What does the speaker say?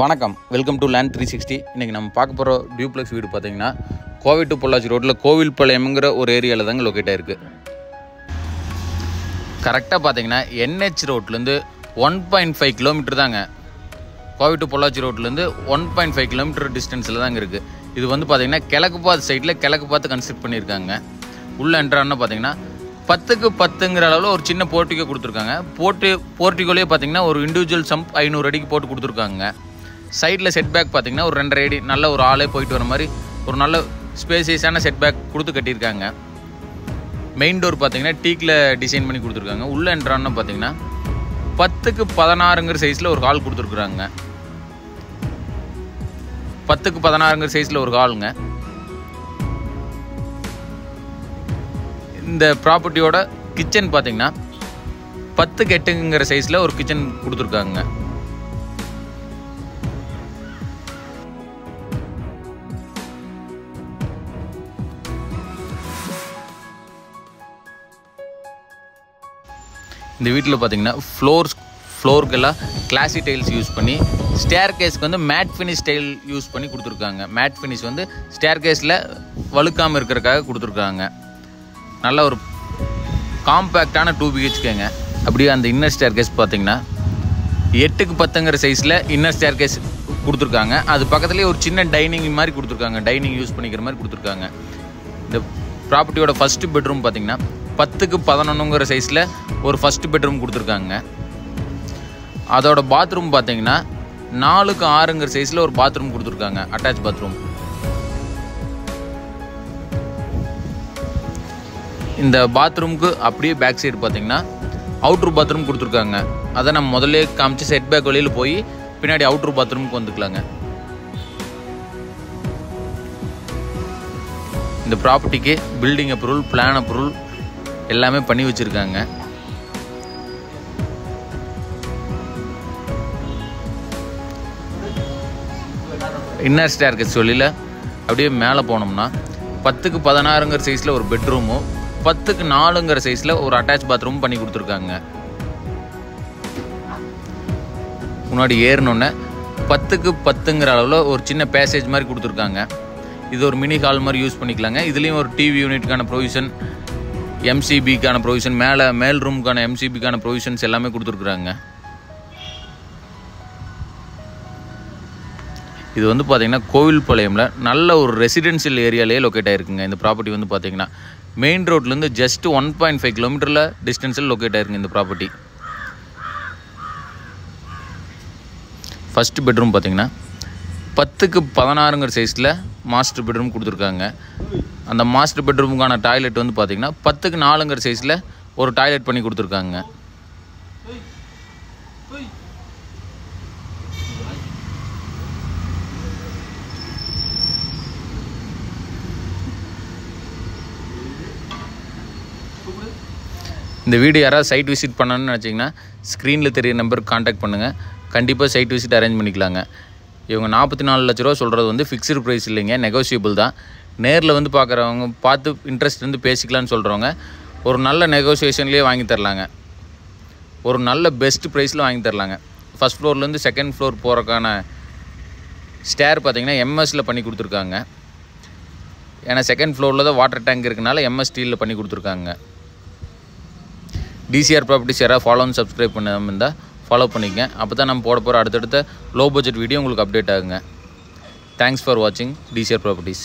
வணக்கம், welcome to land 360. இன்றைக்கி நம்ம பார்க்க போகிற டியூப்ளெக்ஸ் வீடு பார்த்தீங்கன்னா கோவை டு பொள்ளாச்சி ரோட்டில் கோவில்பாளையம்ங்கிற ஒரு ஏரியாவில் தாங்க லொக்கேட் ஆகிருக்கு. கரெக்டாக பார்த்தீங்கன்னா NH ரோட்லேருந்து 1.5 கிலோமீட்டர் தாங்க. கோவை டு பொள்ளாச்சி ரோட்லேருந்து 1.5 கிலோமீட்டர் டிஸ்டன்ஸில் தாங்க இருக்குது. இது வந்து பார்த்திங்கன்னா கிழக்கு பார்த்து சைடில் கிழக்கு பார்த்து கன்ஸ்ட்ரக்ட் பண்ணியிருக்காங்க. உள்ளே என்ட்ரான்னு பார்த்தீங்கன்னா 10க்கு 10ங்கிற அளவில் ஒரு சின்ன போர்ட்டிகோ கொடுத்துருக்காங்க. போர்ட்டிகோலேயே பார்த்தீங்கன்னா ஒரு இண்டிவிஜுவல் சம்ப் 500 அடிக்கு போட்டு கொடுத்துருக்காங்க. சைடில் செட் பேக் பார்த்தீங்கன்னா ஒரு 2.5 அடி நல்ல ஒரு ஆளே போயிட்டு வர மாதிரி ஒரு நல்ல ஸ்பேசியஸான செட் பேக் கொடுத்து கட்டியிருக்காங்க. மெயின் டோர் பார்த்தீங்கன்னா டீக்கில் டிசைன் பண்ணி கொடுத்துருக்காங்க. உள்ளே என்ட்ரான்னு பார்த்தீங்கன்னா 10க்கு 16ங்கிற சைஸில் ஒரு ஹால் கொடுத்துருக்குறாங்க. 10க்கு 16ங்கிற சைஸில் ஒரு ஹாலுங்க. இந்த ப்ராப்பர்ட்டியோட கிச்சன் பார்த்தீங்கன்னா 10க்கு 8ங்கிற சைஸில் ஒரு கிச்சன் கொடுத்துருக்காங்க. இந்த வீட்டில் பார்த்தீங்கன்னா ஃப்ளோருக்கெல்லாம் கிளாசி டைல்ஸ் யூஸ் பண்ணி ஸ்டேர் கேஸ்க்கு வந்து மேட் ஃபினிஷ் டைல் யூஸ் பண்ணி கொடுத்துருக்காங்க. மேட் ஃபினிஷ் வந்து ஸ்டேர் கேஸில் வழுக்காமல் இருக்கிறதுக்காக கொடுத்துருக்காங்க. நல்ல ஒரு காம்பேக்டான 2 BHKங்க. அப்படியே அந்த இன்னர் ஸ்டேர் கேஸ் பார்த்தீங்கன்னா 8க்கு 10ங்கிற சைஸில் இன்னர் ஸ்டேர் கேஸ் கொடுத்துருக்காங்க. அது பக்கத்துலேயே ஒரு சின்ன டைனிங் மாதிரி கொடுத்துருக்காங்க. டைனிங் யூஸ் பண்ணிக்கிற மாதிரி கொடுத்துருக்காங்க. இந்த ப்ராப்பர்ட்டியோட ஃபஸ்ட்டு பெட்ரூம் பார்த்தீங்கன்னா 10க்கு 11ங்கிற சைஸில் ஒரு ஃபஸ்ட்டு பெட்ரூம் கொடுத்துருக்காங்க. அதோட பாத்ரூம் பார்த்தீங்கன்னா 4க்கு 6ங்கிற சைஸில் ஒரு பாத்ரூம் கொடுத்துருக்காங்க. Attach bathroom. இந்த பாத்ரூமுக்கு அப்படியே பேக் சைடு பார்த்தீங்கன்னா அவுட்ரு பாத்ரூம் கொடுத்துருக்காங்க. அதை நம்ம முதல்ல காமிச்சு செட் பேக் வழியில் போய் பின்னாடி அவுட்ரு பாத்ரூமுக்கு வந்துக்கலாங்க. இந்த ப்ராப்பர்ட்டிக்கு பில்டிங் அப்ரூவல், பிளான் அப்ரூவல் எல்லாமே பண்ணி வச்சுருக்காங்க. இன்னர் ஸ்டேர் கேஸ் வழியில் அப்படியே மேலே போனோம்னா 10க்கு 16ங்கிற சைஸில் ஒரு பெட்ரூமும் 10க்கு 4ங்கிற சைஸில் ஒரு அட்டாச் பாத்ரூமும் பண்ணி கொடுத்துருக்காங்க. முன்னாடி ஏறினோன்னே 10க்கு 10ங்கிற அளவில் ஒரு சின்ன பேசேஜ் மாதிரி கொடுத்துருக்காங்க. இது ஒரு மினி ஹால் மாதிரி யூஸ் பண்ணிக்கலாங்க. இதுலேயும் ஒரு டிவி யூனிட்டுக்கான ப்ரொவிஷன், MCBக்கான ப்ரொவிஷன், மேல் ரூமுக்கான MCBக்கான ப்ரொவிஷன்ஸ் எல்லாமே கொடுத்துருக்குறாங்க. இது வந்து பார்த்திங்கன்னா கோவில்பாளையமில் நல்ல ஒரு ரெசிடென்ஷியல் ஏரியாலேயே லொக்கேட் ஆகிருக்குங்க. இந்த ப்ராப்பர்ட்டி வந்து பார்த்திங்கன்னா மெயின் ரோட்லேருந்து ஜஸ்ட் 1.5 கிலோமீட்டரில் டிஸ்டன்ஸில் லொக்கேட் ஆகிருக்குங்க இந்த ப்ராப்பர்ட்டி. ஃபஸ்ட்டு பெட்ரூம் பார்த்திங்கன்னா 10க்கு 16ங்கிற சைஸில் மாஸ்டர் பெட்ரூம் கொடுத்துருக்காங்க. அந்த மாஸ்டர் பெட்ரூமுக்கான டாய்லெட் வந்து பார்த்திங்கன்னா 10க்கு 4ங்கிற சைஸில் ஒரு டாய்லெட் பண்ணி கொடுத்துருக்காங்க. இந்த வீடு யாராவது சைட் விசிட் பண்ணணும்னு நினச்சிங்கன்னா ஸ்க்ரீனில் தெரிய நம்பருக்கு கான்டாக்ட் பண்ணுங்கள். கண்டிப்பாக சைட் விசிட் அரேஞ்ச் பண்ணிக்கலாங்க. இவங்க 44 லட்ச ரூபா சொல்கிறது வந்து ஃபிக்ஸ்டு ப்ரைஸ் இல்லைங்க, நெகோசியபிள் தான். நேரில் வந்து பார்க்குறவங்க பார்த்து இன்ட்ரெஸ்ட் இருந்து பேசிக்கலான்னு சொல்கிறவங்க ஒரு நல்ல நெகோசியேஷன்லேயே வாங்கி தரலாங்க. ஒரு நல்ல பெஸ்ட் ப்ரைஸில் வாங்கி தரலாங்க. ஃபஸ்ட் ஃப்ளோர்லேருந்து செகண்ட் ஃப்ளோர் போகிறக்கான ஸ்டேர் பார்த்திங்கன்னா MS பண்ணி கொடுத்துருக்காங்க. ஏன்னா செகண்ட் ஃப்ளோரில் தான் வாட்டர் டேங்க் இருக்கனால MS ஸ்டீலில் பண்ணி கொடுத்துருக்காங்க. DCR ப்ராப்பர்ட்டிஸ் யாராவது ஃபாலோ அண்ட் சப்ஸ்கிரைப் பண்ணாமல் இருந்தால் ஃபாலோ பண்ணிக்கங்க. அப்போ தான் நம்ம போட போகிற அடுத்தடுத்த லோ பட்ஜெட் வீடியோ உங்களுக்கு அப்டேட் ஆகுங்க. தேங்க்ஸ் ஃபார் வாட்சிங் DCR ப்ராப்பர்ட்டிஸ்.